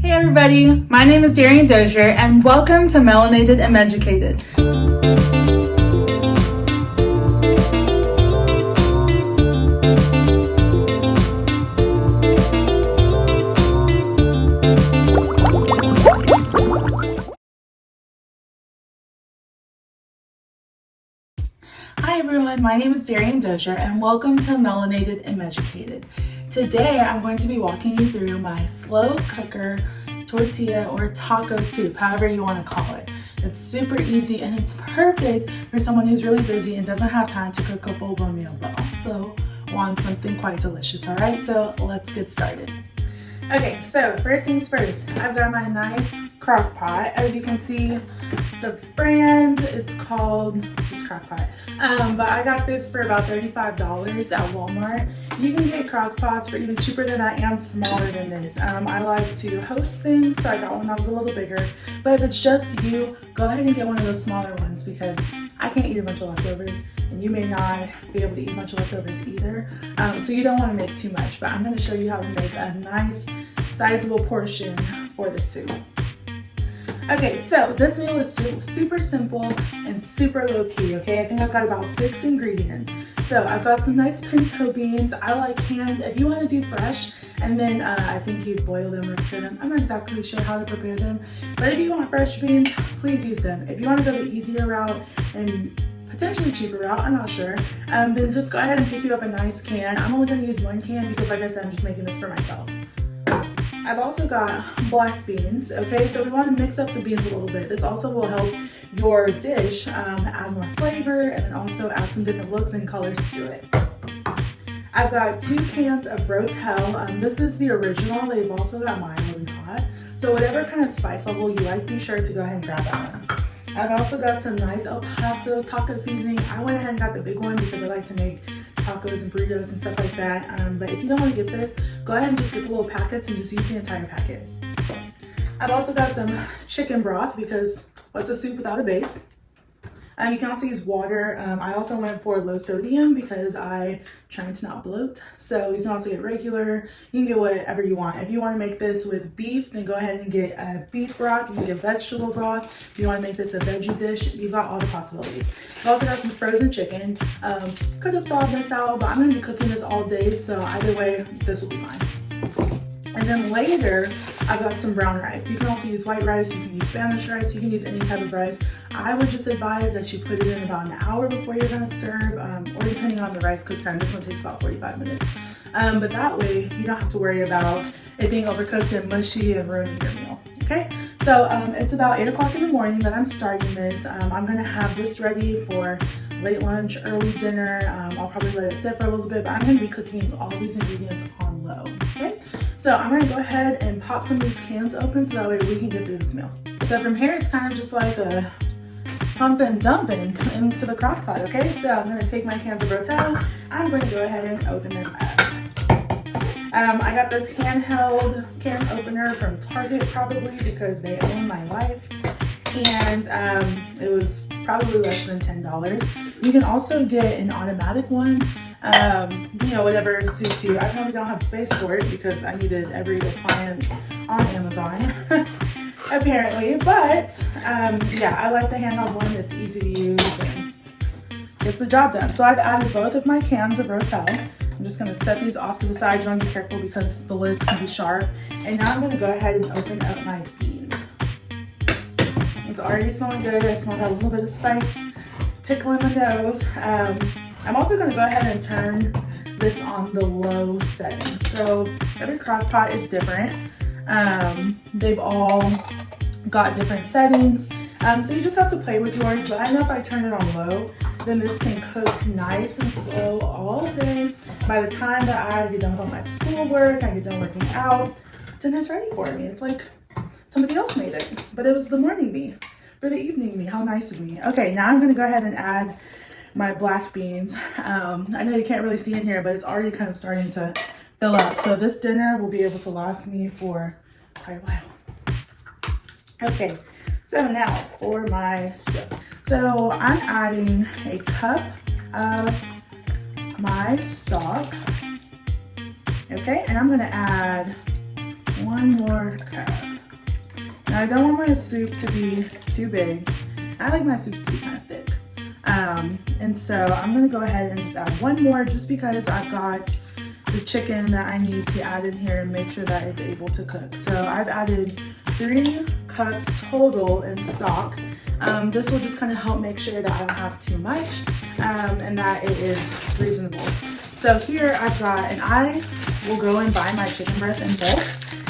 Hey everybody, my name is Darian Dozier and welcome to Melanated and Educated. Hi everyone, my name is Darian Dozier and welcome to Melanated and Educated. Today I'm going to be walking you through my slow cooker tortilla or taco soup, however you want to call it. It's super easy and it's perfect for someone who's really busy and doesn't have time to cook a full-blown meal, but also wants something quite delicious. All right, so let's get started. Okay, so first things first, I've got my nice crock pot. As you can see, the brand, it's called just crock pot. But I got this for about $35 at Walmart. You can get crock pots for even cheaper than that and smaller than this. I like to host things, so I got one that was a little bigger. But if it's just you, go ahead and get one of those smaller ones because I can't eat a bunch of leftovers and you may not be able to eat a bunch of leftovers either. So you don't want to make too much, but I'm going to show you how to make a nice sizable portion for the soup. Okay, so this meal is super simple and super low key, okay? I think I've got about 6 ingredients. So I've got some nice pinto beans. I like canned. If you want to do fresh, and then I think you boil them or cure them. I'm not exactly sure how to prepare them, but if you want fresh beans, please use them. If you want to go the easier route and potentially cheaper route, I'm not sure, then just go ahead and pick you up a nice can. I'm only going to use 1 can because like I said, I'm just making this for myself. I've also got black beans, okay? So we want to mix up the beans a little bit. This also will help your dish add more flavor and then also add some different looks and colors to it. I've got 2 cans of Rotel. This is the original. They've also got mine really hot. So whatever kind of spice level you like, be sure to go ahead and grab that one. I've also got some nice El Paso taco seasoning. I went ahead and got the big one because I like to make tacos and burritos and stuff like that. But if you don't want to get this, go ahead and just get the little packets and just use the entire packet. I've also got some chicken broth because what's a soup without a base? You can also use water. I also went for low sodium because I'm trying to not bloat. So you can also get regular. You can get whatever you want. If you want to make this with beef, then go ahead and get a beef broth. You can get vegetable broth. If you want to make this a veggie dish, you've got all the possibilities. I've also got some frozen chicken. Could have thawed this out, but I'm going to be cooking this all day. So either way, this will be fine. And then later, I've got some brown rice. You can also use white rice, you can use Spanish rice, you can use any type of rice. I would just advise that you put it in about an hour before you're gonna serve, or depending on the rice cook time, this one takes about 45 minutes. But that way, you don't have to worry about it being overcooked and mushy and ruining your meal, okay? So it's about 8 o'clock in the morning that I'm starting this. I'm gonna have this ready for late lunch, early dinner. I'll probably let it sit for a little bit, but I'm gonna be cooking all these ingredients on low, okay? So I'm gonna go ahead and pop some of these cans open so that way we can get through this meal. So from here, it's kind of just like a pump and dumping into the crock pot, okay? So I'm gonna take my cans of Rotel. I'm going to go ahead and open them up. I got this handheld can opener from Target probably because they own my life. And it was probably less than $10. You can also get an automatic one, you know, whatever suits you. I probably don't have space for it because I needed every appliance on Amazon, apparently. But yeah, I like the handheld one. It's easy to use and gets the job done. So I've added both of my cans of Rotel. I'm just gonna set these off to the side. You want to be careful because the lids can be sharp. And now I'm gonna go ahead and open up my beans. It's already smelling good. I smell a little bit of spice tickling my nose. I'm also gonna go ahead and turn this on the low setting. So every crock pot is different. They've all got different settings. So you just have to play with yours, but I know if I turn it on low, then this can cook nice and slow all day. By the time that I get done with all my schoolwork, I get done working out, dinner's ready for me. It's like somebody else made it, but it was the morning me or the evening me. How nice of me. Okay, now I'm gonna go ahead and add my black beans. I know you can't really see in here, but it's already kind of starting to fill up. So this dinner will be able to last me for quite a while. Okay, so now for my strip. So I'm adding a cup of my stock. Okay, and I'm gonna add 1 more cup. Now I don't want my soup to be too big. I like my soups to be kind of thick. And so I'm gonna go ahead and just add one more just because I've got the chicken that I need to add in here and make sure that it's able to cook. So I've added 3 cups total in stock. This will just kind of help make sure that I don't have too much and that it is reasonable. So here I've got, and I will go and buy my chicken breasts in bulk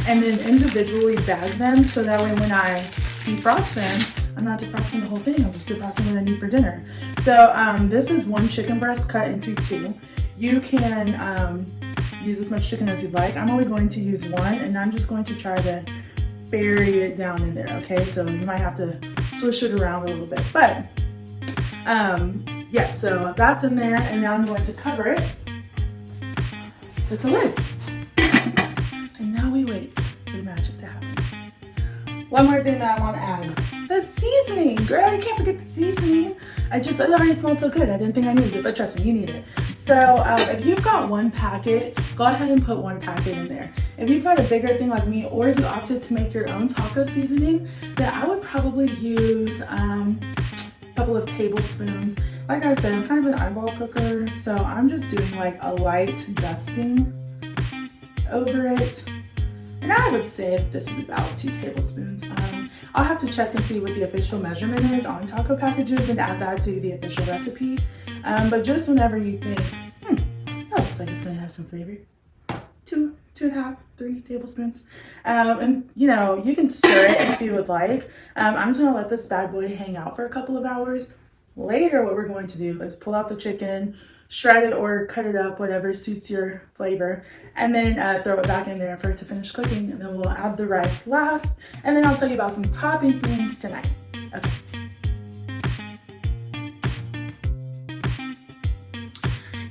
and then individually bag them so that way when I defrost them, I'm not defrosting the whole thing, I'm just defrosting what I need for dinner. So this is 1 chicken breast cut into 2. You can use as much chicken as you'd like. I'm only going to use 1 and I'm just going to try to bury it down in there, okay? So you might have to swish it around a little bit, but yes, so that's in there and now I'm going to cover it with the lid. And now we wait for the magic to happen. One more thing that I want to add, the seasoning. Girl, you can't forget the seasoning. It already smelled so good. I didn't think I needed it, but trust me, you need it. So if you've got 1 packet, go ahead and put 1 packet in there. If you've got a bigger thing like me, or you opted to make your own taco seasoning, then I would probably use a couple of tablespoons. Like I said, I'm kind of an eyeball cooker, so I'm just doing like a light dusting over it. And I would say this is about 2 tablespoons. I'll have to check and see what the official measurement is on taco packages and add that to the official recipe. But just whenever you think, that looks like it's gonna have some flavor, 2, 2.5, 3 tablespoons. And you know, you can stir it if you would like. I'm just gonna let this bad boy hang out for a couple of hours. Later, what we're going to do is pull out the chicken, shred it or cut it up, whatever suits your flavor, and then throw it back in there for it to finish cooking, and then we'll add the rice last, and then I'll tell you about some topping things tonight. Okay.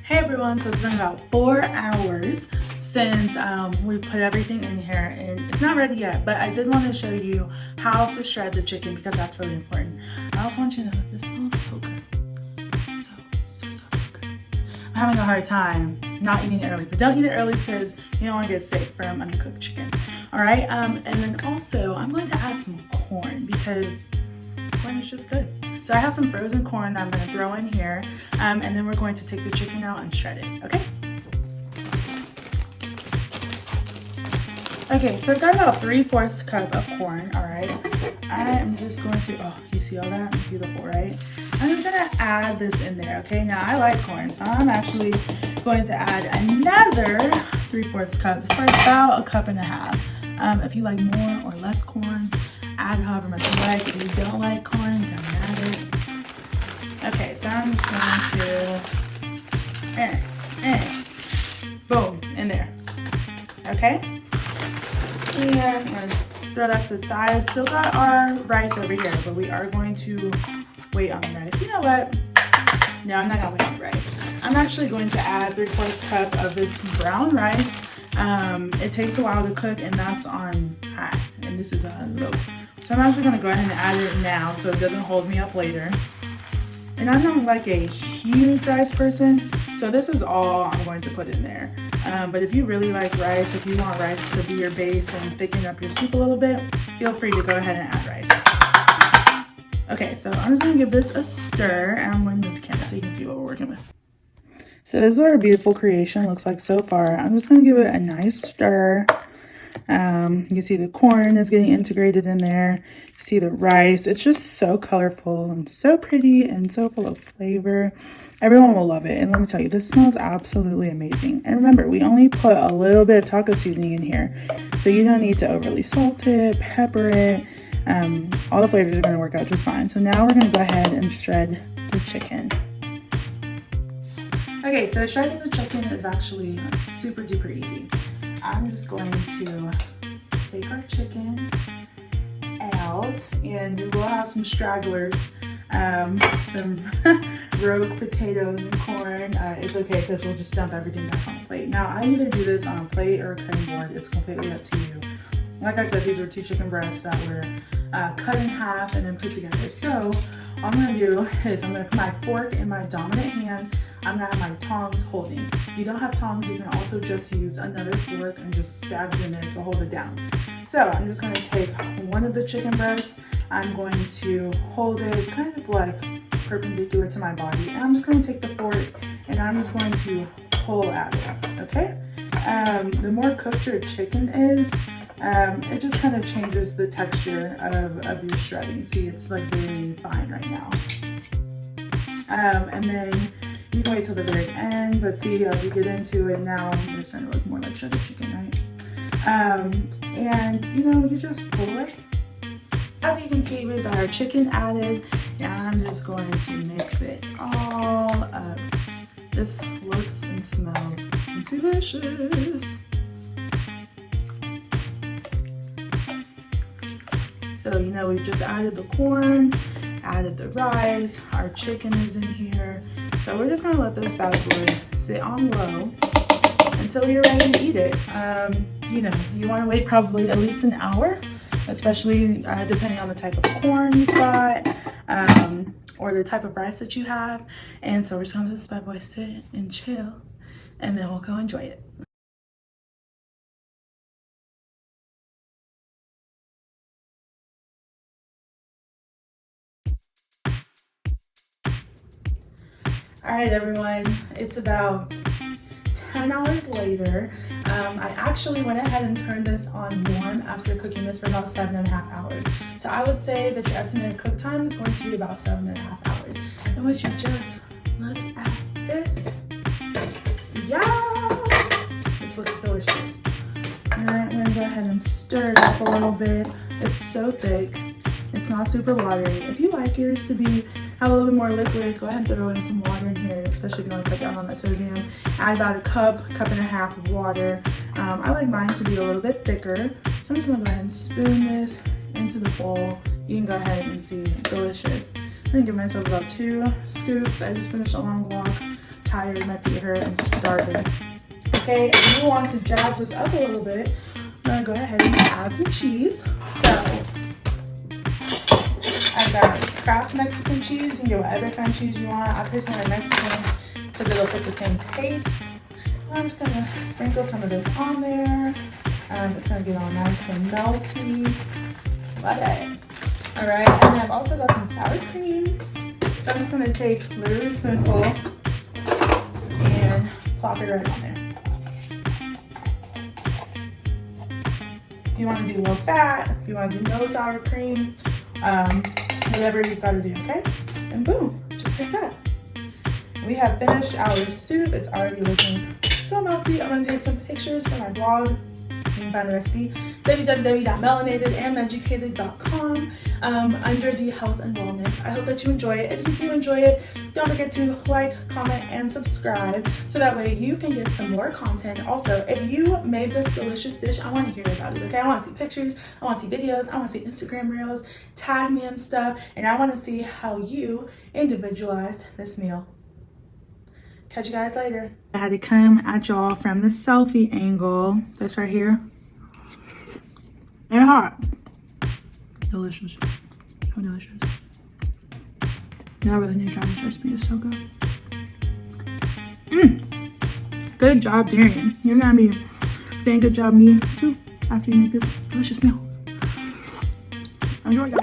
Hey everyone, so it's been about 4 hours since we put everything in here, and it's not ready yet, but I did want to show you how to shred the chicken because that's really important. I also want you to know that this smells so good. So good. I'm having a hard time not eating it early, but don't eat it early because you don't want to get sick from undercooked chicken. All right, and then also I'm going to add some corn because corn is just good. So I have some frozen corn that I'm going to throw in here, and then we're going to take the chicken out and shred it, okay? Okay, so I've got about 3/4 cup of corn, all right? I am just going to, oh, you see all that? Beautiful, right? I'm just gonna add this in there, okay? Now, I like corn, so I'm actually going to add another 3/4 cup for about 1.5 cups. If you like more or less corn, add however much you like. If you don't like corn, don't add it. Okay, so I'm just going to, boom, in there, okay? And I'm gonna throw that to the side. Still got our rice over here, but we are going to wait on the rice. You know what? No, I'm not gonna wait on the rice. I'm actually going to add 3/4 cup of this brown rice. It takes a while to cook, and that's on high, and this is on low. So I'm actually gonna go ahead and add it now so it doesn't hold me up later. And I'm not like a huge rice person, so this is all I'm going to put in there. But if you really like rice, if you want rice to be your base and thicken up your soup a little bit, feel free to go ahead and add rice. Okay, so I'm just gonna give this a stir, and I'm going to move the camera so you can see what we're working with. So this is what our beautiful creation looks like so far. I'm just gonna give it a nice stir. You can see the corn is getting integrated in there. You see the rice. It's just so colorful and so pretty and so full of flavor. Everyone will love it. And let me tell you, this smells absolutely amazing. And remember, we only put a little bit of taco seasoning in here, so you don't need to overly salt it, pepper it. All the flavors are going to work out just fine. So now we're going to go ahead and shred the chicken. Okay, so shredding the chicken is actually super duper easy. I'm just going to take our chicken out, and we will have some stragglers, some rogue potatoes and corn. It's okay because we'll just dump everything back on the plate. Now, I either do this on a plate or a cutting board. It's completely up to you. Like I said, these were 2 chicken breasts that were cut in half and then put together. So all I'm gonna do is I'm gonna put my fork in my dominant hand. I'm gonna have my tongs holding. If you don't have tongs, you can also just use another fork and just stab it in there to hold it down. So I'm just going to take one of the chicken breasts. I'm going to hold it kind of like perpendicular to my body. And I'm just going to take the fork and I'm just going to pull at it, okay? The more cooked your chicken is, it just kind of changes the texture of your shredding. See, it's like very fine right now. And then you can wait till the very end, but see, as we get into it now, it's starting to look more like shredded chicken, right? And you know, you just pull it. As you can see, we've got our chicken added. Now I'm just going to mix it all up. This looks and smells delicious. So, you know, we've just added the corn, added the rice, our chicken is in here. So we're just gonna let this bad boy sit on low until you're ready to eat it. You know, you wanna wait probably at least an hour, especially depending on the type of corn you've got, or the type of rice that you have. And so we're just gonna let this bad boy sit and chill, and then we'll go enjoy it. All right, everyone, it's about 10 hours later. I actually went ahead and turned this on warm after cooking this for about 7.5 hours. So I would say that your estimated cook time is going to be about 7.5 hours. And would you just look at this? Yeah, this looks delicious. All right, I'm gonna go ahead and stir it up a little bit. It's so thick. It's not super watery. If you like yours to have a little bit more liquid, go ahead and throw in some water in here, especially if you want to cut down on that sodium. Add about a cup and a half of water. I like mine to be a little bit thicker. So I'm just gonna go ahead and spoon this into the bowl. You can go ahead and see, delicious. I'm gonna give myself about 2 scoops. I just finished a long walk, tired, my feet hurt, and starving. Okay, if you want to jazz this up a little bit, I'm gonna go ahead and add some cheese. So I've got Kraft Mexican cheese. You can get whatever kind of cheese you want. I personally like Mexican because it'll fit the same taste. I'm just gonna sprinkle some of this on there. It's gonna get all nice and melty. Love it. All right, and then I've also got some sour cream. So I'm just gonna take literally a spoonful and plop it right on there. If you want to do low fat, if you want to do no sour cream, whatever you've got to do, okay? And boom, just like that. We have finished our soup. It's already looking so melty. I'm gonna take some pictures for my blog. You can find the recipe www.melanatedandmeducated.com under the health and wellness. I hope that you enjoy it. If you do enjoy it, don't forget to like, comment, and subscribe so that way you can get some more content. Also, if you made this delicious dish, I want to hear about it, okay? I want to see pictures, I want to see videos, I want to see Instagram reels, tag me and stuff, and I want to see how you individualized this meal. Catch you guys later. I had to come at y'all from the selfie angle. This right here. And hot. Delicious. So delicious. Now I really need to try this recipe. It's so good. Good job, Darian. You're gonna be saying good job me too after you make this delicious meal. Enjoy, guys.